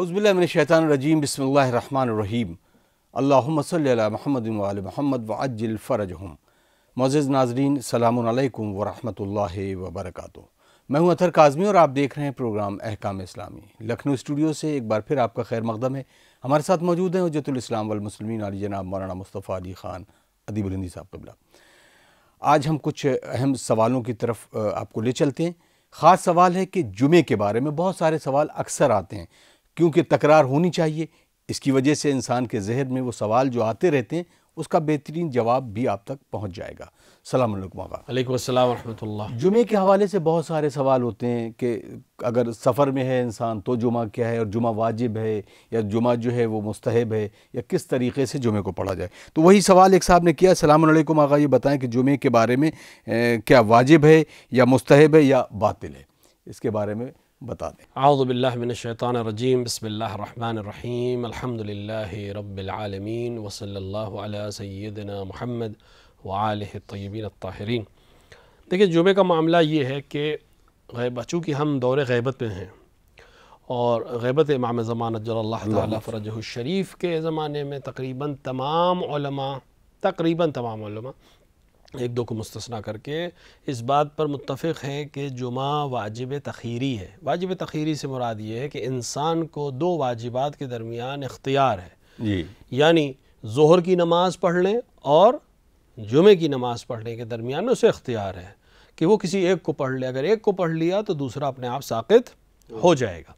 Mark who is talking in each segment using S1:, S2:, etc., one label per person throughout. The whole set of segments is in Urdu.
S1: اعوذ باللہ من الشیطان الرجیم بسم اللہ الرحمن الرحیم اللہم صلی علی محمد و آل محمد وعجل فرجہم۔ معزز ناظرین، السلام علیکم ورحمۃ اللہ وبرکاتہ۔ میں ہوں اطہر کاظمی اور آپ دیکھ رہے ہیں پروگرام احکام اسلامی۔ لکھنؤ اسٹوڈیو سے ایک بار پھر آپ کا خیر مقدم ہے۔ ہمارے ساتھ موجود ہیں حجت الاسلام والمسلمین علی جناب مولانا مصطفیٰ علی خان ادیب الہندی صاحب قبلہ۔ آج ہم کچھ اہم سوالوں کی طرف آپ کو لے چلتے ہیں۔ خاص سوال ہے کہ جمعے کے بارے میں بہت سارے سوال اکثر آتے ہیں، کیونکہ تکرار ہونی چاہیے۔ اس کی وجہ سے انسان کے ذہن میں وہ سوال جو آتے رہتے ہیں اس کا بہترین جواب بھی آپ تک پہنچ جائے گا۔ السلام علیکم آقا۔
S2: علیکم السلام ورحمۃ اللہ۔
S1: جمعے کے حوالے سے بہت سارے سوال ہوتے ہیں کہ اگر سفر میں ہے انسان تو جمعہ کیا ہے، اور جمعہ واجب ہے یا جمعہ جو ہے وہ مستحب ہے، یا کس طریقے سے جمعے کو پڑھا جائے۔ تو وہی سوال ایک صاحب نے کیا۔ السلام علیکم آقا، یہ بتائیں کہ جمعے کے بارے میں کیا واجب ہے یا مستحب ہے یا باطل ہے، اس کے بارے میں بتا دیں۔
S2: اعوذ باللہ من الشیطان الرجیم، بسم اللہ الرحمن الرحیم، الحمد للہ رب العالمین، وصلی اللہ علی سیدنا محمد وآلہ الطیبین الطاہرین۔ دیکھیں، جمعے کا معاملہ یہ ہے کہ چونکہ ہم دور غیبت میں ہیں، اور غیبت امام زمان اجل اللہ تعالی فرجہ الشریف کے زمانے میں تقریباً تمام علماء ایک دو کو مستثنا کر کے اس بات پر متفق ہیں کہ جمعہ واجب تخیری ہے۔ واجب تخیری سے مراد یہ ہے کہ انسان کو دو واجبات کے درمیان اختیار ہے، یعنی ظہر کی نماز پڑھ لیں اور جمعے کی نماز پڑھنے کے درمیان میں اسے اختیار ہے کہ وہ کسی ایک کو پڑھ لے۔ اگر ایک کو پڑھ لیا تو دوسرا اپنے آپ ساقط ہو جائے گا۔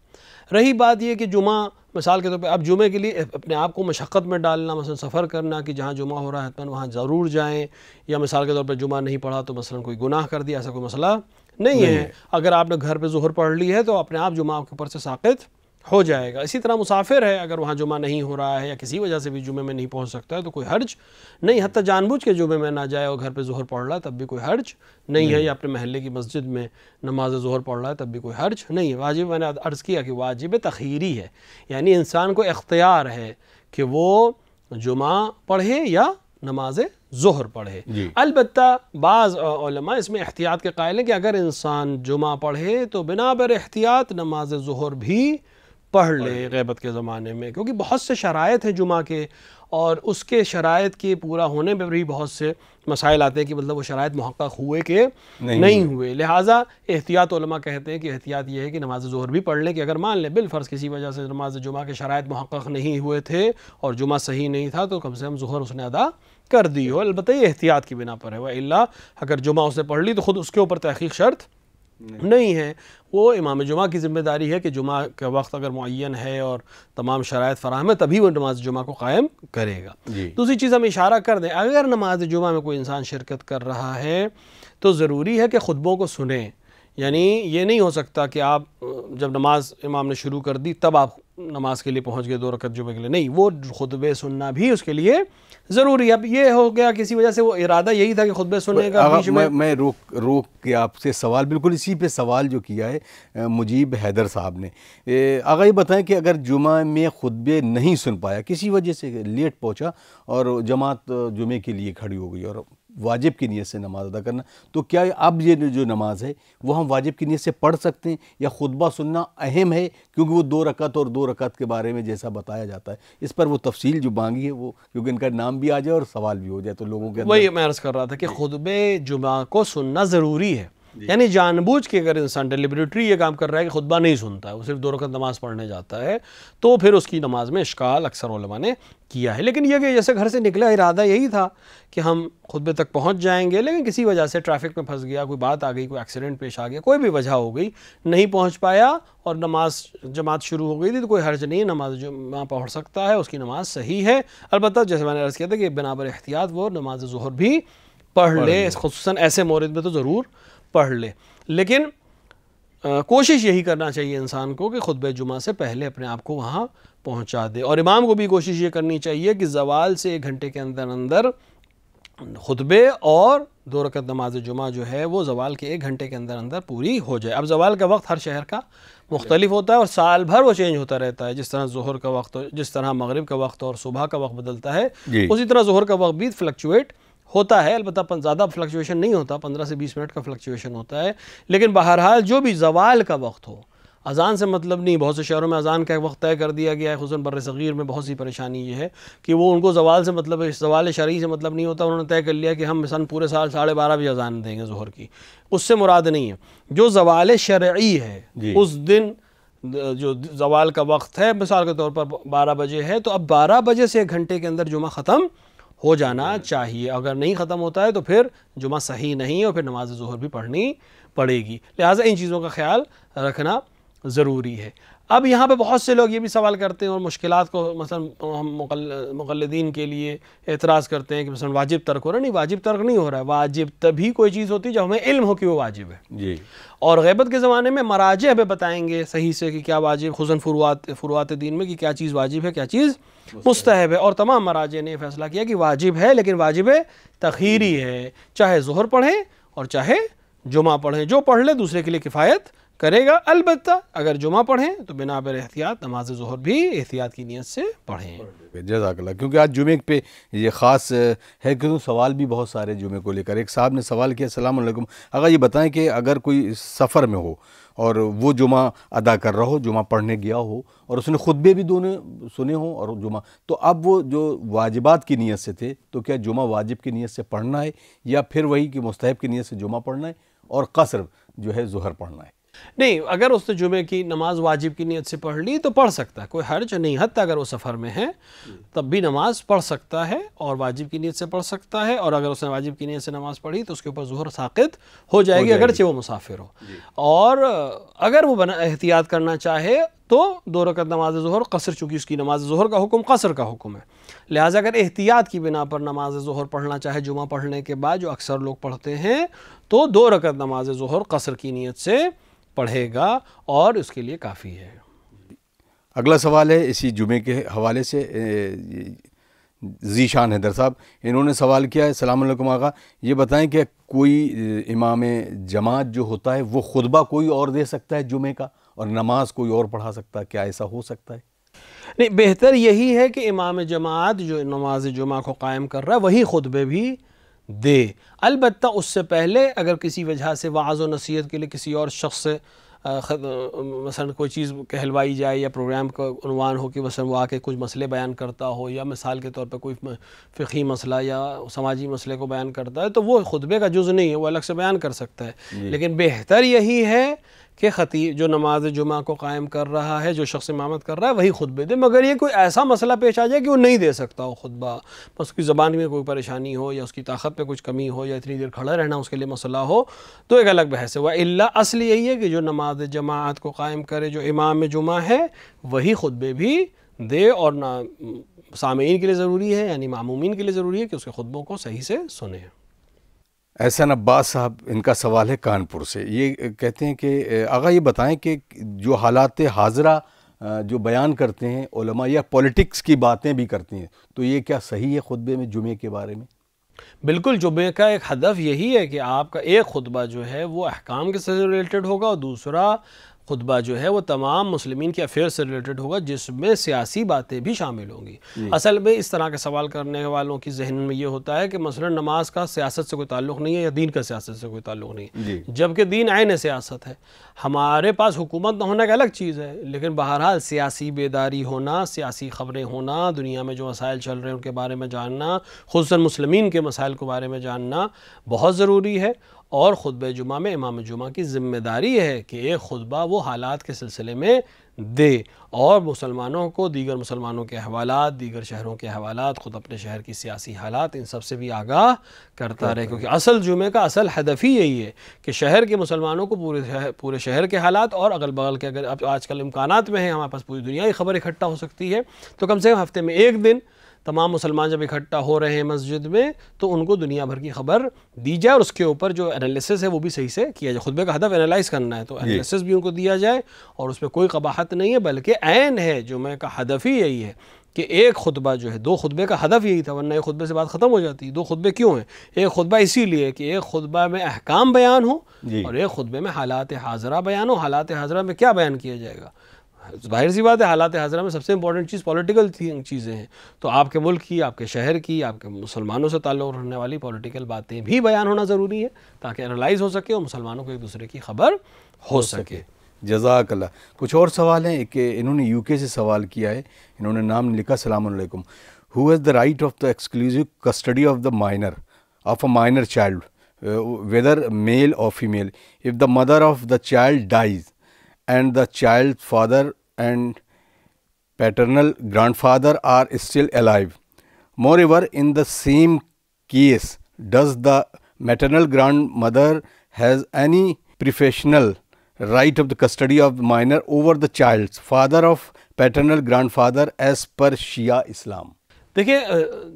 S2: رہی بات یہ کہ جمعہ مثال کے طور پہ اب جمعے کے لیے اپنے آپ کو مشقت میں ڈالنا، مثلا سفر کرنا کہ جہاں جمعہ ہو رہا ہے حتماً وہاں ضرور جائیں، یا مثال کے طور پہ جمعہ نہیں پڑھا تو مثلا کوئی گناہ کر دیا، ایسا کوئی مسئلہ نہیں ہے۔ اگر آپ نے گھر پہ ظہر پڑھ لی ہے تو اپنے آپ جمعہ کے اوپر سے ساقط ہو جائے گا۔ اسی طرح مسافر ہے، اگر وہاں جمعہ نہیں ہو رہا ہے یا کسی وجہ سے بھی جمعے میں نہیں پہنچ سکتا ہے تو کوئی حرج نہیں، حتیٰ جان بوجھ کے جمعے میں نہ جائے اور گھر پہ ظہر پڑھ رہا ہے تب بھی کوئی حرج نہیں ہے، یا اپنے محلے کی مسجد میں نماز ظہر پڑھ رہا ہے تب بھی کوئی حرج نہیں ہے۔ واجب، میں نے عرض کیا کہ واجب تخیری ہے، یعنی انسان کو اختیار ہے کہ وہ جمعہ پڑھے یا نماز ظہر پڑھے۔ البتہ بعض علماء اس میں احتیاط کے قائل ہیں کہ اگر انسان جمعہ پڑھے تو بنا بر احتیاط نماز ظہر بھی پڑھ لے غیبت کے زمانے میں، کیونکہ بہت سے شرائط ہیں جمعہ کے، اور اس کے شرائط کے پورا ہونے پہ بھی بہت سے مسائل آتے ہیں کہ مطلب وہ شرائط محقق ہوئے کہ نہیں ہوئے۔ لہٰذا احتیاط علماء کہتے ہیں کہ احتیاط یہ ہے کہ نماز ظہر بھی پڑھ لیں، کہ اگر مان لیں بالفرض کسی وجہ سے نماز جمعہ کے شرائط محقق نہیں ہوئے تھے اور جمعہ صحیح نہیں تھا تو کم سے کم ظہر اس نے ادا کر دی ہو۔ البتہ یہ احتیاط کی بنا پر ہے، وَإِلَّا اگر جمعہ اس نے پڑھ لی تو خود اس کے اوپر تحقیق شرط نہیں ہے، وہ امام جمعہ کی ذمہ داری ہے کہ جمعہ کا وقت اگر معین ہے اور تمام شرائط فراہم ہے تبھی وہ نماز جمعہ کو قائم کرے گا۔ دوسری چیز ہم اشارہ کر دیں، اگر نماز جمعہ میں کوئی انسان شرکت کر رہا ہے تو ضروری ہے کہ خطبوں کو سنیں، یعنی یہ نہیں ہو سکتا کہ آپ جب نماز امام نے شروع کر دی تب آپ نماز کے لیے پہنچ گئے 2 رکعت جمعے کے لیے، نہیں، وہ خطبے سننا بھی اس کے لیے ضروری ہے۔ اب یہ ہو گیا کسی وجہ سے وہ ارادہ یہی تھا کہ خطبے سننے کا، بیچ
S1: میں روک کے آپ سے سوال، بالکل اسی پہ سوال جو کیا ہے مجیب حیدر صاحب نے۔ آقا یہ بتائیں کہ اگر جمعہ میں خطبے نہیں سن پایا، کسی وجہ سے لیٹ پہنچا اور جماعت جمعے کے لیے کھڑی ہو گئی اور واجب کی نیت سے نماز ادا کرنا، تو کیا اب یہ جو نماز ہے وہ ہم واجب کی نیت سے پڑھ سکتے ہیں، یا خطبہ سننا اہم ہے کیونکہ وہ 2 رکعت اور 2 رکعت کے بارے میں جیسا بتایا جاتا ہے؟ اس پر وہ تفصیل جو مانگی ہے وہ، کیونکہ ان کا نام بھی آ جائے اور سوال بھی ہو جائے تو لوگوں کے
S2: وہی میں عرض کر رہا تھا کہ خطبے جمعہ کو سننا ضروری ہے، یعنی جان بوجھ کے اگر انسان ڈیلیبریٹری یہ کام کر رہا ہے کہ خطبہ نہیں سنتا ہے، وہ صرف 2 رکعت نماز پڑھنے جاتا ہے، تو پھر اس کی نماز میں اشکال اکثر علماء نے کیا ہے۔ لیکن یہ کہ جیسے گھر سے نکلا ارادہ یہی تھا کہ ہم خطبے تک پہنچ جائیں گے، لیکن کسی وجہ سے ٹریفک میں پھنس گیا، کوئی بات آ گئی، کوئی ایکسیڈنٹ پیش آ گیا، کوئی بھی وجہ ہو گئی، نہیں پہنچ پایا اور نماز جماعت شروع ہو گئی تھی تو کوئی حرج نہیں ہے، نماز جمعہ پڑھ سکتا ہے، اس کی نماز صحیح ہے۔ البتہ جیسے میں نے عرض کیا تھا کہ بنا بر احتیاط وہ نماز ظہر بھی پڑھ لے، خصوصاً ایسے مورد میں تو ضرور پڑھ لے، لیکن کوشش یہی کرنا چاہیے انسان کو کہ خطبہ جمعہ سے پہلے اپنے آپ کو وہاں پہنچا دے، اور امام کو بھی کوشش یہ کرنی چاہیے کہ زوال سے 1 گھنٹے کے اندر اندر خطبے اور 2 رکعت نماز جمعہ جو ہے وہ زوال کے 1 گھنٹے کے اندر اندر پوری ہو جائے۔ اب زوال کا وقت ہر شہر کا مختلف ہوتا ہے اور سال بھر وہ چینج ہوتا رہتا ہے، جس طرح ظہر کا وقت، جس طرح مغرب کا وقت اور صبح کا وقت بدلتا ہے، اسی طرح ظہر کا وقت بھی فلکچویٹ ہوتا ہے، البتہ زیادہ فلکچویشن نہیں ہوتا، 15 سے 20 منٹ کا فلکچویشن ہوتا ہے، لیکن بہرحال جو بھی زوال کا وقت ہو، اذان سے مطلب نہیں. بہت سے شہروں میں اذان کا ایک وقت طے کر دیا گیا ہے، خصوصاً بر صغیر میں بہت سی پریشانی یہ ہے کہ وہ ان کو زوال سے مطلب ہے، زوال شرعی سے مطلب نہیں ہوتا. انہوں نے طے کر لیا کہ ہم مثلاً پورے سال 12:30 بجے اذان دیں گے ظہر کی. اس سے مراد نہیں ہے. جو زوال شرعی ہے اس دن جو زوال کا وقت ہے مثال کے طور پر 12 بجے ہے، تو اب 12 بجے سے 1 گھنٹے کے اندر جمعہ ختم ہو جانا چاہیے. اگر نہیں ختم ہوتا ہے تو پھر جمعہ صحیح نہیں ہے اور پھر نماز ظہر بھی پڑھنی پڑے گی. لہٰذا ان چیزوں کا خیال رکھنا ضروری ہے. اب یہاں پہ بہت سے لوگ یہ بھی سوال کرتے ہیں اور مشکلات کو مثلا ہم مقلدین کے لیے اعتراض کرتے ہیں کہ مثلا واجب ترک ہو رہا ہے. نہیں، واجب ترک نہیں ہو رہا ہے. واجب تبھی کوئی چیز ہوتی ہے جب ہمیں علم ہو کہ وہ واجب ہے.
S1: جی.
S2: اور غیبت کے زمانے میں مراجع ہمیں بتائیں گے صحیح سے کہ کیا واجب، خصوصاً فروعات دین میں، کہ کیا چیز واجب ہے کیا چیز مستحب ہے. اور تمام مراجع نے فیصلہ کیا کہ واجب ہے، لیکن واجب تخیری ہے. چاہے ظہر پڑھیں اور چاہے جمعہ پڑھیں، جو پڑھ لے دوسرے کے لیے کفایت کرے گا. البتہ اگر جمعہ پڑھیں تو بنا بر احتیاط نماز ظہر بھی احتیاط کی نیت سے پڑھیں.
S1: جزاک اللہ. کیونکہ آج جمعے پہ یہ خاص ہے کہ سوال بھی بہت سارے جمعے کو لے کر. ایک صاحب نے سوال کیا، السلام علیکم آقا یہ بتائیں کہ اگر کوئی سفر میں ہو اور وہ جمعہ ادا کر رہا ہو، جمعہ پڑھنے گیا ہو اور اس نے خطبے بھی دونوں سنے ہوں اور جمعہ، تو اب وہ جو واجبات کی نیت سے تھے تو کیا جمعہ واجب کی نیت سے پڑھنا ہے یا پھر وہی کہ مستحب کی نیت سے جمعہ پڑھنا ہے اور قصر جو ہے ظہر پڑھنا ہے؟
S2: نہیں، اگر اس نے جمعے کی نماز واجب کی نیت سے پڑھ لی تو پڑھ سکتا ہے، کوئی حرج نہیں. حتیٰ اگر وہ سفر میں ہے تب بھی نماز پڑھ سکتا ہے اور واجب کی نیت سے پڑھ سکتا ہے. اور اگر اس نے واجب کی نیت سے نماز پڑھی تو اس کے اوپر ظہر ساقط ہو جائے گی اگرچہ وہ مسافر ہو. اور اگر وہ احتیاط کرنا چاہے تو 2 رکعت نماز ظہر قصر، چونکہ اس کی نماز ظہر کا حکم قصر کا حکم ہے. لہٰذا اگر احتیاط کی بنا پر نماز ظہر پڑھنا چاہے جمعہ پڑھنے کے بعد، جو اکثر لوگ پڑھتے ہیں، تو 2 رکعت نماز ظہر قصر کی نیت سے پڑھے گا اور اس کے لیے کافی ہے.
S1: اگلا سوال ہے اسی جمعے کے حوالے سے، ذیشان حیدر صاحب انہوں نے سوال کیا ہے، السلام علیکم آقا یہ بتائیں کہ کوئی امام جماعت جو ہوتا ہے وہ خطبہ کوئی اور دے سکتا ہے جمعے کا اور نماز کوئی اور پڑھا سکتا ہے، کیا ایسا ہو سکتا ہے؟
S2: نہیں، بہتر یہی ہے کہ امام جماعت جو نماز جمعہ کو قائم کر رہا ہے وہی خطبے بھی دے. البتہ اس سے پہلے اگر کسی وجہ سے وعظ و نصیحت کے لیے کسی اور شخص سے مثلا کوئی چیز کہلوائی جائے یا پروگرام کا عنوان ہو کہ مثلا وہ آ کے کچھ مسئلے بیان کرتا ہو یا مثال کے طور پہ کوئی فقہی مسئلہ یا سماجی مسئلے کو بیان کرتا ہے، تو وہ خطبے کا جز نہیں ہے، وہ الگ سے بیان کر سکتا ہے. لیکن بہتر یہی ہے کہ خطیب جو نماز جمعہ کو قائم کر رہا ہے، جو شخص امامت کر رہا ہے، وہی خطبے دے. مگر یہ کوئی ایسا مسئلہ پیش آ جائے کہ وہ نہیں دے سکتا ہو خطبہ، بس اس کی زبان میں کوئی پریشانی ہو یا اس کی طاقت پہ کچھ کمی ہو یا اتنی دیر کھڑا رہنا اس کے لیے مسئلہ ہو، تو ایک الگ بحث ہے. وَإِلَّا اصل یہی ہے کہ جو نماز جماعت کو قائم کرے، جو امام جمعہ ہے، وہی خطبے بھی دے. اور نہ سامعین کے لیے ضروری ہے، یعنی معمومین کے لیے ضروری ہے کہ اس کے خطبوں کو صحیح سے سنیں.
S1: احسان عباس صاحب ان کا سوال ہے کانپور سے. یہ کہتے ہیں کہ آقا یہ بتائیں کہ جو حالات حاضرہ جو بیان کرتے ہیں علماء یا پولیٹکس کی باتیں بھی کرتے ہیں، تو یہ کیا صحیح ہے خطبے میں جمعے کے بارے میں؟
S2: بالکل، جمعے کا ایک ہدف یہی ہے کہ آپ کا ایک خطبہ جو ہے وہ احکام کے سے ریلیٹڈ ہوگا اور دوسرا خطبہ جو ہے وہ تمام مسلمین کے افیئر سے ریلیٹڈ ہوگا، جس میں سیاسی باتیں بھی شامل ہوں گی. اصل میں اس طرح کے سوال کرنے والوں کی ذہن میں یہ ہوتا ہے کہ مثلا نماز کا سیاست سے کوئی تعلق نہیں ہے یا دین کا سیاست سے کوئی تعلق نہیں ہے، جبکہ دین عین سیاست ہے. ہمارے پاس حکومت نہ ہونا ایک الگ چیز ہے، لیکن بہرحال سیاسی بیداری ہونا، سیاسی خبریں ہونا، دنیا میں جو مسائل چل رہے ہیں ان کے بارے میں جاننا، خصوصاً مسلمین کے مسائل کے بارے میں جاننا بہت ضروری ہے. اور خطبہ جمعہ میں امام جمعہ کی ذمہ داری ہے کہ ایک خطبہ وہ حالات کے سلسلے میں دے اور مسلمانوں کو دیگر مسلمانوں کے حوالات، دیگر شہروں کے حوالات، خود اپنے شہر کی سیاسی حالات، ان سب سے بھی آگاہ کرتا رہے. کیونکہ اصل جمعے کا اصل ہدف ہی یہی ہے کہ شہر کے مسلمانوں کو پورے شہر کے حالات اور اگل بغل کے، اگر اب آج کل امکانات میں ہیں ہمارے پاس پوری دنیا کی خبر اکٹھا ہو سکتی ہے، تو کم سے کم ہفتے میں ایک دن تمام مسلمان جب اکٹھا ہو رہے ہیں مسجد میں تو ان کو دنیا بھر کی خبر دی جائے اور اس کے اوپر جو انالیسس ہے وہ بھی صحیح سے کیا جائے. خطبے کا ہدف انالائز کرنا ہے تو انالیسس بھی ان کو دیا جائے اور اس میں کوئی قباحت نہیں ہے، بلکہ عین ہے. جمعہ کا ہدف ہی یہی ہے کہ ایک خطبہ جو ہے، 2 خطبے کا ہدف یہی تھا، ورنہ ایک خطبے سے بات ختم ہو جاتی. 2 خطبے کیوں ہیں؟ ایک خطبہ اسی لیے کہ ایک خطبہ میں احکام بیان ہو اور ایک خطبے میں حالات حاضرہ بیان ہو. حالات حاضرہ میں کیا بیان کیا جائے گا؟ ظاہر سی بات ہے حالات حاضرہ میں سب سے امپورٹنٹ چیز پولیٹیکل چیزیں ہیں، تو آپ کے ملک کی، آپ کے شہر کی، آپ کے مسلمانوں سے تعلق رکھنے والی پولیٹیکل باتیں بھی بیان ہونا ضروری ہے تاکہ انالائز ہو سکے اور مسلمانوں کو ایک دوسرے کی خبر ہو سکے.
S1: جزاک اللہ. کچھ اور سوال ہیں کہ انہوں نے یو کے سے سوال کیا ہے, انہوں نے نام لکھا السلام علیکم. Who has the right of the exclusive custody of the minor of a minor child whether male or female if the mother of the child dies and the child's father and paternal grandfather are still alive. Moreover, in the same case, does the maternal grandmother has any professional right of the custody of the minor over the child's father of paternal grandfather as per Shia Islam.
S2: دیکھیں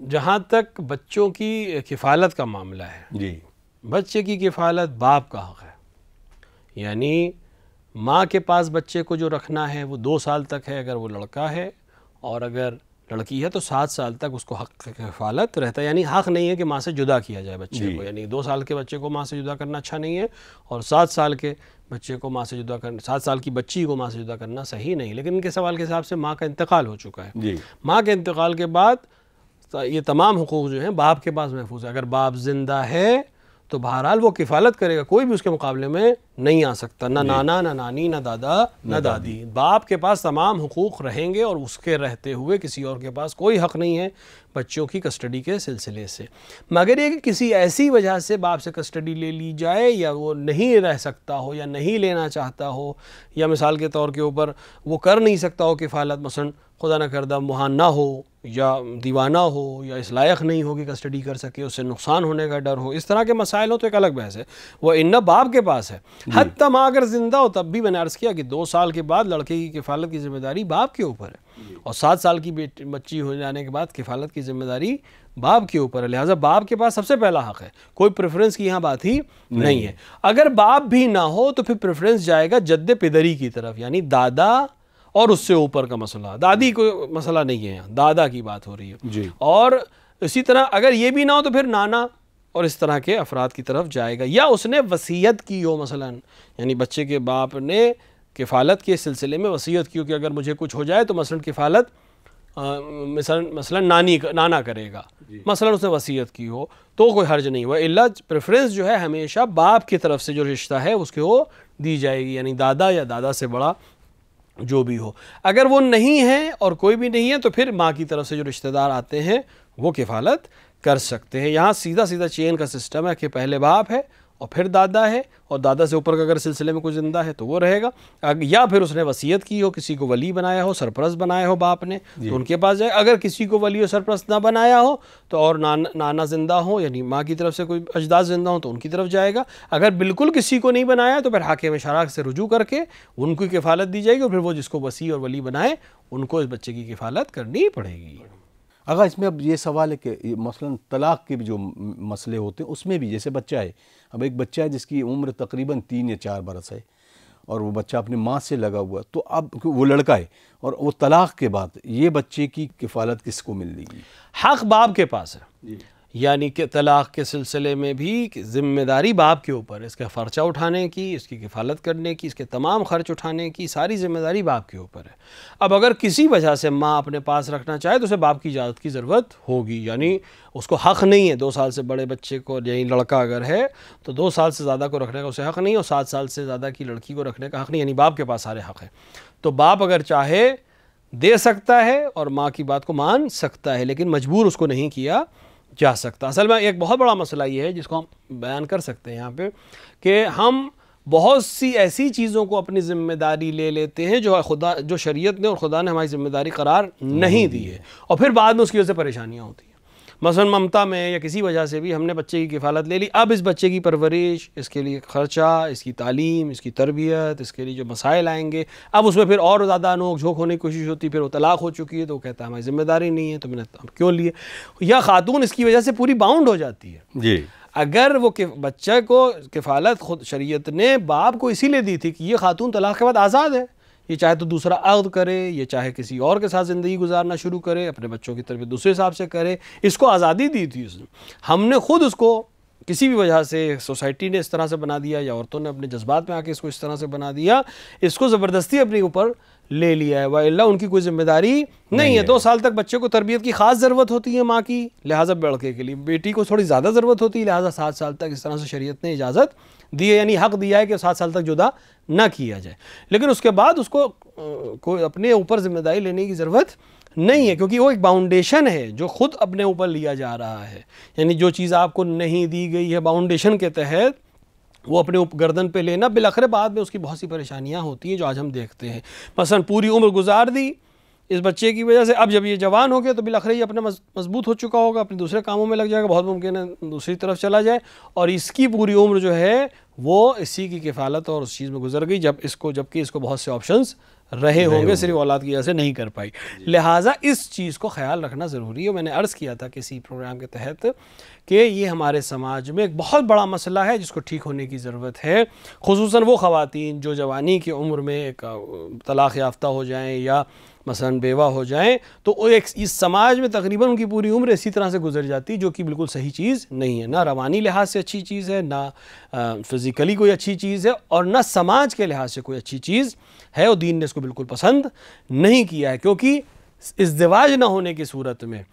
S2: جہاں تک بچوں کی کفالت کا معاملہ ہے
S1: جی,
S2: بچے کی کفالت باپ کا حق ہے. یعنی ماں کے پاس بچے کو جو رکھنا ہے وہ 2 سال تک ہے اگر وہ لڑکا ہے, اور اگر لڑکی ہے تو 7 سال تک اس کو حق کفالت رہتا ہے. یعنی حق نہیں ہے کہ ماں سے جدا کیا جائے بچے کو. یعنی 2 سال کے بچے کو ماں سے جدا کرنا اچھا نہیں ہے, اور 7 سال کے بچے کو ماں سے جدا کرنا, 7 سال کی بچی کو ماں سے جدا کرنا صحیح نہیں. لیکن ان کے سوال کے حساب سے ماں کا انتقال ہو چکا ہے. ماں کے انتقال کے بعد یہ تمام حقوق جو ہیں باپ کے پاس محفوظ ہے. اگر باپ زندہ ہے تو بہرحال وہ کفالت کرے گا, کوئی بھی اس کے مقابلے میں نہیں آ سکتا, نہ نانا نہ نانی نہ دادا نہ دادی. باپ کے پاس تمام حقوق رہیں گے, اور اس کے رہتے ہوئے کسی اور کے پاس کوئی حق نہیں ہے بچوں کی کسٹڈی کے سلسلے سے, مگر یہ کہ کسی ایسی وجہ سے باپ سے کسٹڈی لے لی جائے, یا وہ نہیں رہ سکتا ہو یا نہیں لینا چاہتا ہو, یا مثال کے طور کے اوپر وہ کر نہیں سکتا ہو کفالت, مثلا خدا نہ کردہ مہان نہ ہو یا دیوانہ ہو یا اس لائق نہیں ہو کہ کسٹڈی کر سکے, اس سے نقصان ہونے کا ڈر ہو, اس طرح کے مسائل ہوں تو ایک الگ بحث ہے. وہ ان باپ کے پاس ہے. حتیٰ ماں اگر زندہ ہو تب بھی میں نے عرض کیا کہ 2 سال کے بعد لڑکے کی کفالت کی ذمہ داری باپ کے اوپر ہے, اور 7 سال کی بچی ہو جانے کے بعد کفالت کی ذمہ داری باپ کے اوپر ہے. لہٰذا باپ کے پاس سب سے پہلا حق ہے, کوئی پریفرنس کی یہاں بات ہی نہیں ہے. اگر باپ بھی نہ ہو تو پھر پریفرنس جائے گا جد پدری کی طرف, یعنی دادا اور اس سے اوپر کا مسئلہ. دادی کو مسئلہ نہیں ہے, یہاں دادا کی بات ہو رہی ہے. اور اسی طرح اگر یہ بھی نہ ہو تو پھر نانا اور اس طرح کے افراد کی طرف جائے گا, یا اس نے وصیت کی ہو مثلا, یعنی بچے کے باپ نے کفالت کے سلسلے میں وصیت کی ہو کہ اگر مجھے کچھ ہو جائے تو مثلا کفالت مثلا نانا کرے گا, مثلا اس نے وصیت کی ہو تو کوئی حرج نہیں ہوا. الا پریفرنس جو ہے ہمیشہ باپ کی طرف سے جو رشتہ ہے اس کو دی جائے گی, یعنی دادا یا دادا سے بڑا جو بھی ہو. اگر وہ نہیں ہے اور کوئی بھی نہیں ہے تو پھر ماں کی طرف سے جو رشتہ دار آتے ہیں وہ کفالت کر سکتے ہیں. یہاں سیدھا چین کا سسٹم ہے کہ پہلے باپ ہے اور پھر دادا ہے, اور دادا سے اوپر کا اگر سلسلے میں کوئی زندہ ہے تو وہ رہے گا, یا پھر اس نے وصیت کی ہو, کسی کو ولی بنایا ہو, سرپرست بنایا ہو باپ نے تو ان کے پاس جائے. اگر کسی کو ولی اور سرپرست نہ بنایا ہو تو اور نانا زندہ ہو, یعنی ماں کی طرف سے کوئی اجداد زندہ ہوں تو ان کی طرف جائے گا. اگر بالکل کسی کو نہیں بنایا تو پھر حاکم شراک سے رجوع کر کے ان کی کفالت دی جائے گی, اور پھر وہ جس کو وصی اور ولی بنائے ان کو اس بچے کی کفالت کرنی پڑے گی.
S1: اگر اس میں اب یہ سوال ہے کہ مثلا طلاق کے بھی جو مسئلے ہوتے ہیں اس میں بھی, جیسے بچہ ہے, اب ایک بچہ ہے جس کی عمر تقریباً 3 یا 4 برس ہے, اور وہ بچہ اپنی ماں سے لگا ہوا, تو اب وہ لڑکا ہے اور وہ طلاق کے بعد یہ بچے کی کفالت کس کو مل گی؟
S2: حق باپ کے پاس ہے. یعنی کہ طلاق کے سلسلے میں بھی ذمہ داری باپ کے اوپر ہے, اس کا خرچہ اٹھانے کی, اس کی کفالت کرنے کی, اس کے تمام خرچ اٹھانے کی ساری ذمہ داری باپ کے اوپر ہے. اب اگر کسی وجہ سے ماں اپنے پاس رکھنا چاہے تو اسے باپ کی اجازت کی ضرورت ہوگی. یعنی اس کو حق نہیں ہے 2 سال سے بڑے بچے کو, یعنی لڑکا اگر ہے تو 2 سال سے زیادہ کو رکھنے کا اسے حق نہیں, اور 7 سال سے زیادہ کی لڑکی کو رکھنے کا حق نہیں, یعنی باپ کے پاس سارے حق ہیں. تو باپ اگر چاہے دے سکتا ہے اور ماں کی بات کو مان سکتا ہے, لیکن مجبور اس کو نہیں کیا جا سکتا. اصل میں ایک بہت بڑا مسئلہ یہ ہے جس کو ہم بیان کر سکتے ہیں یہاں پہ, کہ ہم بہت سی ایسی چیزوں کو اپنی ذمہ داری لے لیتے ہیں جو شریعت نے اور خدا نے ہماری ذمہ داری قرار نہیں دی ہے, اور پھر بعد میں اس کی وجہ سے پریشانیاں ہوتی ہیں. مثلا ممتا میں یا کسی وجہ سے بھی ہم نے بچے کی کفالت لے لی, اب اس بچے کی پرورش, اس کے لیے خرچہ, اس کی تعلیم, اس کی تربیت, اس کے لیے جو مسائل آئیں گے, اب اس میں پھر اور زیادہ نوک جھوک ہونے کی کوشش ہوتی, پھر وہ طلاق ہو چکی ہے تو وہ کہتا ہے ہماری ذمہ داری نہیں ہے تو میں نے کیوں لیے, یا خاتون اس کی وجہ سے پوری باؤنڈ ہو جاتی ہے. اگر وہ بچہ کو کفالت خود شریعت نے باپ کو اسی لیے دی تھی کہ یہ خاتون طلاق کے بعد آزاد ہے, یہ چاہے تو دوسرا عقد کرے, یہ چاہے کسی اور کے ساتھ زندگی گزارنا شروع کرے, اپنے بچوں کی تربیت دوسرے حساب سے کرے, اس کو آزادی دی تھی اس نے. ہم نے خود اس کو کسی بھی وجہ سے, سوسائٹی نے اس طرح سے بنا دیا یا عورتوں نے اپنے جذبات میں آ کے اس کو اس طرح سے بنا دیا, اس کو زبردستی اپنے اوپر لے لیا ہے. وَإِلَّا ان کی کوئی ذمہ داری نہیں ہے. 2 سال تک بچے کو تربیت کی خاص ضرورت ہوتی ہے ماں کی, لہٰذا لڑکے کے لیے بیٹی کو تھوڑی زیادہ ضرورت ہوتی ہے, لہٰذا 7 سال تک اس طرح سے شریعت نے اجازت دیے، یعنی حق دیا ہے کہ 7 سال تک جدا نہ کیا جائے، لیکن اس کے بعد اس کو کوئی اپنے اوپر ذمہ داری لینے کی ضرورت نہیں ہے، کیونکہ وہ ایک باؤنڈیشن ہے جو خود اپنے اوپر لیا جا رہا ہے. یعنی جو چیز آپ کو نہیں دی گئی ہے باؤنڈیشن کے تحت، وہ اپنے گردن پہ لینا، بالآخر بعد میں اس کی بہت سی پریشانیاں ہوتی ہیں جو آج ہم دیکھتے ہیں. مثلا پوری عمر گزار دی اس بچے کی وجہ سے، اب جب یہ جوان ہو گیا تو بالآخر یہ اپنا مضبوط ہو چکا ہوگا، اپنے دوسرے کاموں میں لگ جائے گا، بہت ممکن ہے دوسری طرف چلا جائے، اور اس کی پوری عمر جو ہے وہ اسی کی کفالت اور اس چیز میں گزر گئی، جبکہ اس کو بہت سے آپشنز رہے ہوں گے، صرف اولاد کی وجہ سے نہیں کر پائی. لہٰذا اس چیز کو خیال رکھنا ضروری ہے. میں نے عرض کیا تھا کسی پروگرام کے تحت کہ یہ ہمارے سماج میں ایک بہت بڑا مسئلہ ہے جس کو ٹھیک ہونے کی ضرورت ہے، خصوصاً وہ خواتین جو جوانی کی عمر میں ایک طلاق یافتہ ہو جائیں یا مثلا بیوہ ہو جائیں، تو اس سماج میں تقریباً ان کی پوری عمر اسی طرح سے گزر جاتی ہے، جو کہ بالکل صحیح چیز نہیں ہے، نہ روانی لحاظ سے اچھی چیز ہے، نہ فزیکلی کوئی اچھی چیز ہے، اور نہ سماج کے لحاظ سے کوئی اچھی چیز ہے، اور دین نے اس کو بالکل پسند نہیں کیا ہے. کیونکہ ازدواج نہ ہونے کی صورت میں،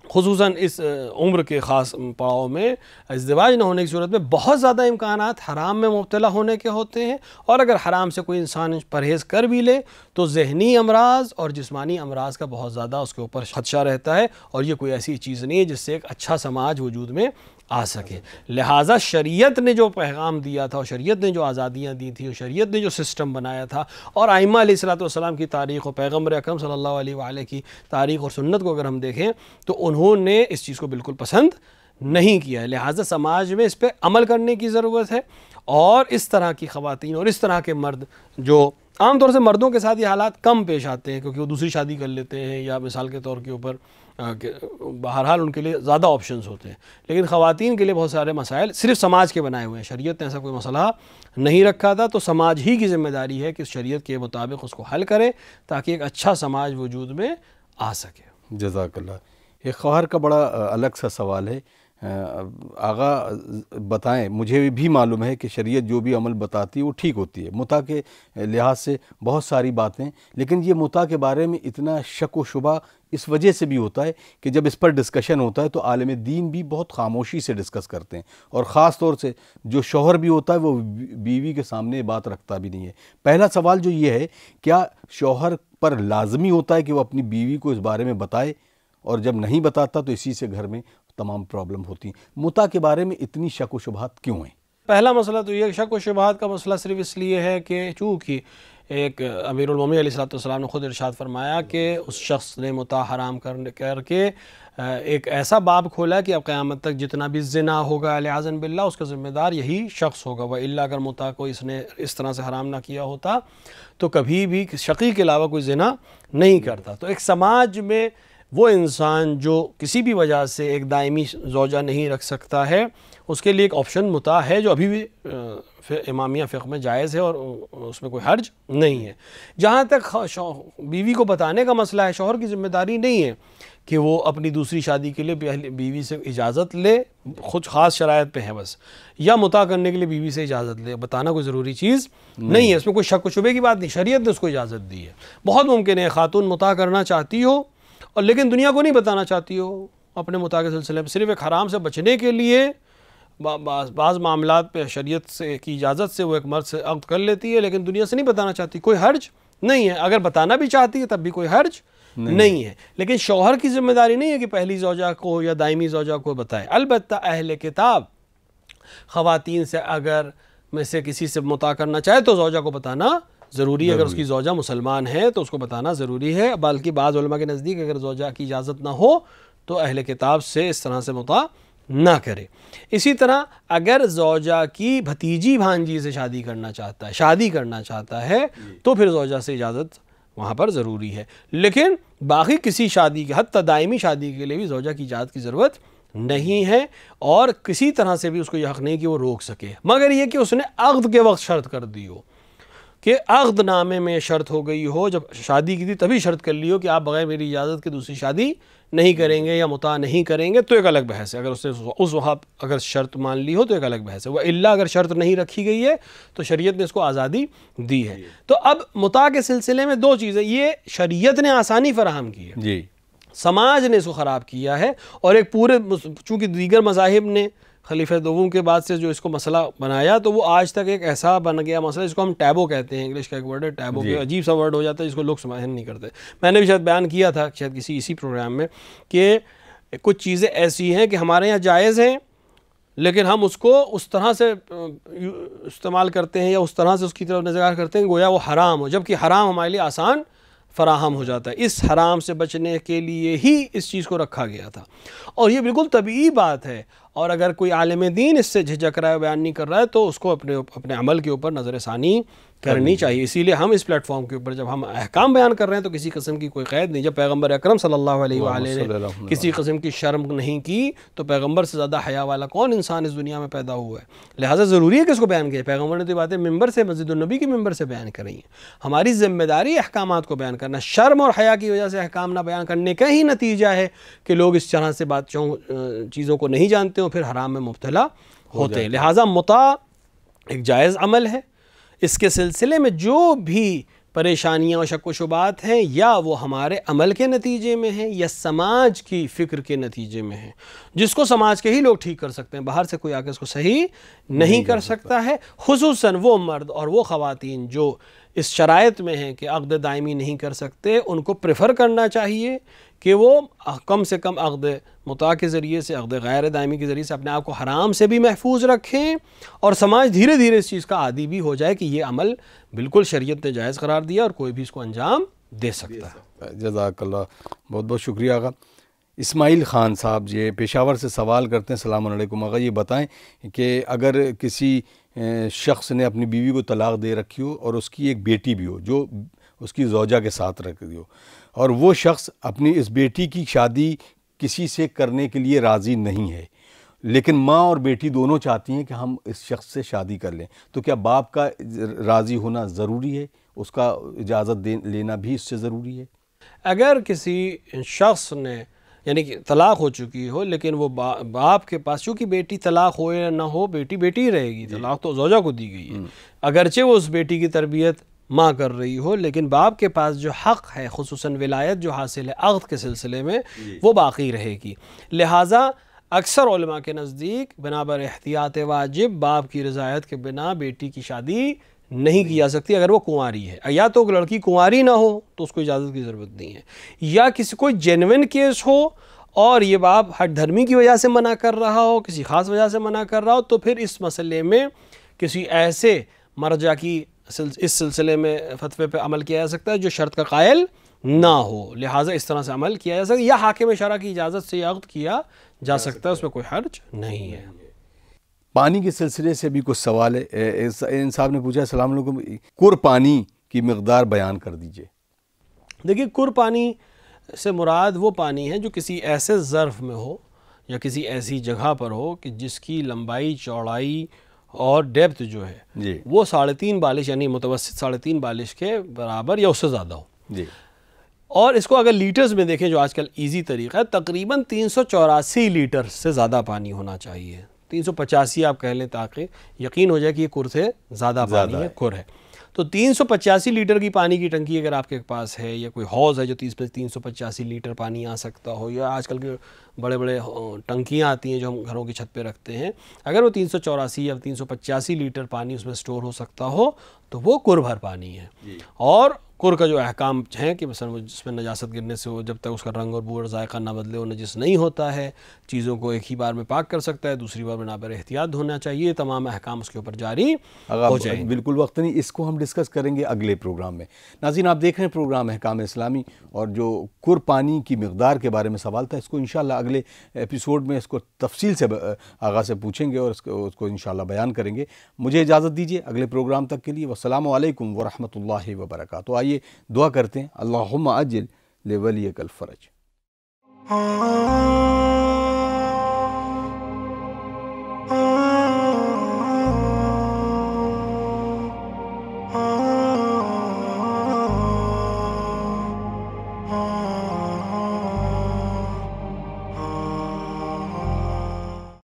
S2: خصوصاً اس عمر کے خاص پڑاؤ میں ازدواج نہ ہونے کی صورت میں بہت زیادہ امکانات حرام میں مبتلا ہونے کے ہوتے ہیں، اور اگر حرام سے کوئی انسان پرہیز کر بھی لے تو ذہنی امراض اور جسمانی امراض کا بہت زیادہ اس کے اوپر خدشہ رہتا ہے، اور یہ کوئی ایسی چیز نہیں ہے جس سے ایک اچھا سماج وجود میں آ سکے. لہٰذا شریعت نے جو پیغام دیا تھا، اور شریعت نے جو آزادیاں دی تھیں، اور شریعت نے جو سسٹم بنایا تھا، اور ائمہ علیہ السلام کی تاریخ اور پیغمبر اکرم صلی اللہ علیہ وآلہ کی تاریخ اور سنت کو اگر ہم دیکھیں تو انہوں نے اس چیز کو بالکل پسند نہیں کیا ہے. لہٰذا سماج میں اس پہ عمل کرنے کی ضرورت ہے، اور اس طرح کی خواتین اور اس طرح کے مرد، جو عام طور سے مردوں کے ساتھ یہ حالات کم پیش آتے ہیں کیونکہ وہ دوسری شادی کر لیتے ہیں، یا مثال کے طور کے اوپر بہرحال ان کے لیے زیادہ آپشنز ہوتے ہیں، لیکن خواتین کے لیے بہت سارے مسائل صرف سماج کے بنائے ہوئے ہیں. شریعت نے ایسا کوئی مسئلہ نہیں رکھا تھا، تو سماج ہی کی ذمہ داری ہے کہ اس شریعت کے مطابق اس کو حل کرے تاکہ ایک اچھا سماج وجود میں آ سکے.
S1: جزاک اللہ. ایک خواہر کا بڑا الگ سا سوال ہے. آغا بتائیں، مجھے بھی معلوم ہے کہ شریعت جو بھی عمل بتاتی ہے وہ ٹھیک ہوتی ہے، متع کے لحاظ سے بہت ساری باتیں، لیکن یہ متع کے بارے میں اتنا شک و شبہ اس وجہ سے بھی ہوتا ہے کہ جب اس پر ڈسکشن ہوتا ہے تو عالم دین بھی بہت خاموشی سے ڈسکس کرتے ہیں، اور خاص طور سے جو شوہر بھی ہوتا ہے وہ بیوی کے سامنے بات رکھتا بھی نہیں ہے. پہلا سوال جو یہ ہے، کیا شوہر پر لازمی ہوتا ہے کہ وہ اپنی بیوی کو اس بارے میں بتائے، اور جب نہیں بتاتا تو اسی سے گھر میں تمام پرابلم ہوتی ہیں؟ متع کے بارے میں اتنی شک و شبہات کیوں ہیں؟
S2: پہلا مسئلہ تو یہ شک و شبہات کا مسئلہ صرف اس لیے ہے کہ چونکہ ایک امیر المومنین علیہ السلام نے خود ارشاد فرمایا کہ اس شخص نے متع حرام کر کے ایک ایسا باب کھولا کہ اب قیامت تک جتنا بھی زنا ہوگا علیہ باللہ اس کا ذمہ دار یہی شخص ہوگا. وَإِلَّا اگر متع کو اس نے اس طرح سے حرام نہ کیا ہوتا تو کبھی بھی شقی کے علاوہ کوئی زنا نہیں کرتا. تو ایک سماج میں وہ انسان جو کسی بھی وجہ سے ایک دائمی زوجہ نہیں رکھ سکتا ہے، اس کے لیے ایک آپشن متع ہے جو ابھی بھی امامیہ فقہ میں جائز ہے، اور اس میں کوئی حرج نہیں ہے. جہاں تک بیوی کو بتانے کا مسئلہ ہے، شوہر کی ذمہ داری نہیں ہے کہ وہ اپنی دوسری شادی کے لیے بیوی سے اجازت لے، خود خاص شرائط پہ ہے بس، یا متع کرنے کے لیے بیوی سے اجازت لے. بتانا کوئی ضروری چیز نہیں ہے، اس میں کوئی شک و شبے کی بات نہیں. شریعت نے اس کو اجازت دی ہے. بہت ممکن ہے خاتون متع کرنا چاہتی ہو اور لیکن دنیا کو نہیں بتانا چاہتی ہو اپنے متع کے سلسلے میں، صرف ایک حرام سے بچنے کے لیے بعض معاملات پہ شریعت سے کی اجازت سے وہ ایک مرد سے عقد کر لیتی ہے، لیکن دنیا سے نہیں بتانا چاہتی. کوئی حرج نہیں ہے. اگر بتانا بھی چاہتی ہے تب بھی کوئی حرج نہیں ہے. لیکن شوہر کی ذمہ داری نہیں ہے کہ پہلی زوجہ کو یا دائمی زوجہ کو بتائے. البتہ اہل کتاب خواتین سے اگر میں سے کسی سے متع کرنا چاہے تو زوجہ کو بتانا ضروری ہے. اگر اس کی زوجہ مسلمان ہے تو اس کو بتانا ضروری ہے. بلکہ بعض علماء کے نزدیک اگر زوجہ کی اجازت نہ ہو تو اہل کتاب سے اس طرح سے متع نہ کرے. اسی طرح اگر زوجہ کی بھتیجی بھانجی سے شادی کرنا چاہتا ہے تو پھر زوجہ سے اجازت وہاں پر ضروری ہے. لیکن باقی کسی شادی کے حتی دائمی شادی کے لیے بھی زوجہ کی اجازت کی ضرورت نہیں ہے، اور کسی طرح سے بھی اس کو یہ حق نہیں کہ وہ روک سکے، مگر یہ کہ اس نے عقد کے وقت شرط کر دی ہو، کہ عقد نامے میں شرط ہو گئی ہو، جب شادی کی تھی تبھی شرط کر لی ہو کہ آپ بغیر میری اجازت کے دوسری شادی نہیں کریں گے یا متع نہیں کریں گے، تو ایک الگ بحث ہے. اگر اس نے اس وقت اگر شرط مان لی ہو تو ایک الگ بحث ہے. وَإِلَّا اگر شرط نہیں رکھی گئی ہے تو شریعت نے اس کو آزادی دی ہے. تو اب متع کے سلسلے میں دو چیزیں، یہ شریعت نے آسانی فراہم کی ہے، سماج نے اس کو خراب کیا ہے، اور ایک پورے چونکہ دیگر مذاہب نے خلیفہ دوم کے بعد سے جو اس کو مسئلہ بنایا تو وہ آج تک ایک ایسا بن گیا مسئلہ جس کو ہم ٹیبو کہتے ہیں، انگلش کا ایک ورڈ ہے ٹیبو، کہ عجیب سا ورڈ ہو جاتا ہے جس کو لوگ سمجھ نہیں کرتے۔ میں نے بھی شاید بیان کیا تھا شاید اسی پروگرام میں کہ کچھ چیزیں ایسی ہیں کہ ہمارے یہاں جائز ہیں لیکن ہم اس کو اس طرح سے استعمال کرتے ہیں یا اس طرح سے اس کی طرف نظر کرتے ہیں گویا وہ حرام ہو، جبکہ حرام ہمارے لیے آسان فراہم ہو جاتا ہے۔ اس حرام سے بچنے کے لیے ہی اس چیز کو رکھا گیا تھا، اور یہ بالکل طبیعی بات ہے، اور اگر کوئی عالم دین اس سے جھجک رہا ہے، بیان نہیں کر رہا ہے، تو اس کو اپنے عمل کے اوپر نظر ثانی کرنی چاہیے۔ اسی لیے ہم اس پلیٹ فارم کے اوپر جب ہم احکام بیان کر رہے ہیں تو کسی قسم کی کوئی قید نہیں۔ جب پیغمبر اکرم صلی اللہ علیہ وآلہ نے کسی قسم کی شرم نہیں کی تو پیغمبر سے زیادہ حیا والا کون انسان اس دنیا میں پیدا ہوا ہے؟ لہٰذا ضروری ہے کہ اس کو بیان کیا۔ پیغمبر نے تو باتیں ممبر سے، مسجد النبی کے ممبر سے بیان کری ہیں۔ ہماری ذمہ داری احکامات کو بیان کرنا۔ شرم اور حیا کی وجہ سے احکام نہ بیان کرنے کا ہی نتیجہ ہے کہ لوگ اس طرح سے چیزوں کو نہیں جانتے اور پھر حرام میں مبتلا ہوتے ہیں۔ لہٰذا مطاع ایک جائز عمل ہے، اس کے سلسلے میں جو بھی پریشانیاں اور شک و شبہات ہیں یا وہ ہمارے عمل کے نتیجے میں ہیں یا سماج کی فکر کے نتیجے میں ہیں، جس کو سماج کے ہی لوگ ٹھیک کر سکتے ہیں، باہر سے کوئی آ کے اس کو صحیح نہیں کر سکتا ہے۔ خصوصاً وہ مرد اور وہ خواتین جو اس شرائط میں ہیں کہ عقد دائمی نہیں کر سکتے، ان کو پریفر کرنا چاہیے کہ وہ کم سے کم عقد مطاع کے ذریعے سے، عقد غیر دائمی کے ذریعے سے اپنے آپ کو حرام سے بھی محفوظ رکھیں، اور سماج دھیرے دھیرے اس چیز کا عادی بھی ہو جائے کہ یہ عمل بالکل شریعت نے جائز قرار دیا اور کوئی بھی اس کو انجام دے سکتا ہے۔
S1: جزاک اللہ، بہت بہت شکریہ آقا۔ اسماعیل خان صاحب یہ پشاور سے سوال کرتے ہیں، السلام علیکم آقا، یہ بتائیں کہ اگر کسی شخص نے اپنی بیوی کو طلاق دے رکھی ہو اور اس کی ایک بیٹی بھی ہو جو اس کی زوجہ کے ساتھ رکھ دی ہو، اور وہ شخص اپنی اس بیٹی کی شادی کسی سے کرنے کے لیے راضی نہیں ہے، لیکن ماں اور بیٹی دونوں چاہتی ہیں کہ ہم اس شخص سے شادی کر لیں، تو کیا باپ کا راضی ہونا ضروری ہے؟ اس کا اجازت لینا بھی اس سے ضروری ہے؟
S2: اگر کسی شخص نے یعنی کہ طلاق ہو چکی ہو لیکن وہ باپ کے پاس، چونکہ بیٹی طلاق ہو یا نہ ہو بیٹی بیٹی ہی رہے گی، طلاق تو زوجہ کو دی گئی ہے، اگرچہ وہ اس بیٹی کی تربیت ماں کر رہی ہو، لیکن باپ کے پاس جو حق ہے خصوصاً ولایت جو حاصل ہے عقد کے سلسلے میں وہ باقی رہے گی۔ لہٰذا اکثر علماء کے نزدیک بنابر احتیاط واجب باپ کی رضایت کے بنا بیٹی کی شادی نہیں کی جا سکتی اگر وہ کنواری ہے، یا تو لڑکی کنواری نہ ہو تو اس کو اجازت کی ضرورت نہیں ہے، یا کسی کوئی جینوین کیس ہو اور یہ باپ ہٹ دھرمی کی وجہ سے منع کر رہا ہو، کسی خاص وجہ سے منع کر رہا ہو، تو پھر اس مسئلے میں کسی ایسے مرجع کی اس سلسلے میں فتوے پہ عمل کیا جا سکتا ہے جو شرط کا قائل نہ ہو، لہٰذا اس طرح سے عمل کیا جا سکتا ہے، یا حاکم شرع کی اجازت سے یہ عقد کیا جا سکتا ہے، اس میں کوئی حرج نہیں ہے۔
S1: پانی کے سلسلے سے بھی کچھ سوال ہے، ان صاحب نے پوچھا السلام علیکم، کر پانی کی مقدار بیان کر دیجئے۔
S2: دیکھیے کر پانی سے مراد وہ پانی ہے جو کسی ایسے ظرف میں ہو یا کسی ایسی جگہ پر ہو کہ جس کی لمبائی، چوڑائی اور ڈیپتھ جو ہے وہ 3.5 بالش یعنی متوسط 3.5 بالش کے برابر یا اس سے زیادہ ہو، اور اس کو اگر لیٹرز میں دیکھیں جو آج کل ایزی طریقہ ہے، تقریباً 384 لیٹر سے زیادہ پانی ہونا چاہیے، 385 آپ کہہ لیں تاکہ یقین ہو جائے کہ یہ کر سے زیادہ پانی ہے، کر ہے۔ تو 385 لیٹر کی پانی کی ٹنکی اگر آپ کے پاس ہے، یا کوئی حوض ہے جو 385 لیٹر پانی آ سکتا ہو، یا آج کل کے بڑے بڑے ٹنکیاں آتی ہیں جو ہم گھروں کی چھت پہ رکھتے ہیں، اگر وہ 384 یا 385 لیٹر پانی اس میں سٹور ہو سکتا ہو تو وہ کر بھر پانی ہے۔ اور کر کا جو احکام ہیں کہ مثلا جس میں نجاست گرنے سے وہ جب تک اس کا رنگ اور بو اور ذائقہ نہ بدلے وہ نجس نہیں ہوتا ہے، چیزوں کو ایک ہی بار میں پاک کر سکتا ہے، دوسری بار بنابر احتیاط دھونا چاہیے، تمام احکام اس کے اوپر جاری ہو جائیں گے۔
S1: بالکل وقت نہیں، اس کو ہم ڈسکس کریں گے اگلے پروگرام میں۔ ناظرین آپ دیکھ رہے ہیں پروگرام احکام اسلامی، اور جو کر پانی کی مقدار کے بارے میں سوال تھا اس کو انشاءاللہ اگلے ایپیسوڈ میں اس کو تفصیل سے آغا سے پوچھیں گے اور اس کو انشاءاللہ بیان کریں گے۔ مجھے اجازت دیجیے اگلے پروگرام تک کے لیے، والسلام علیکم ورحمۃ اللہ وبرکاتہ۔ آئیے دعا کرتے ہیں، اللہم عجل لولیک الفرج۔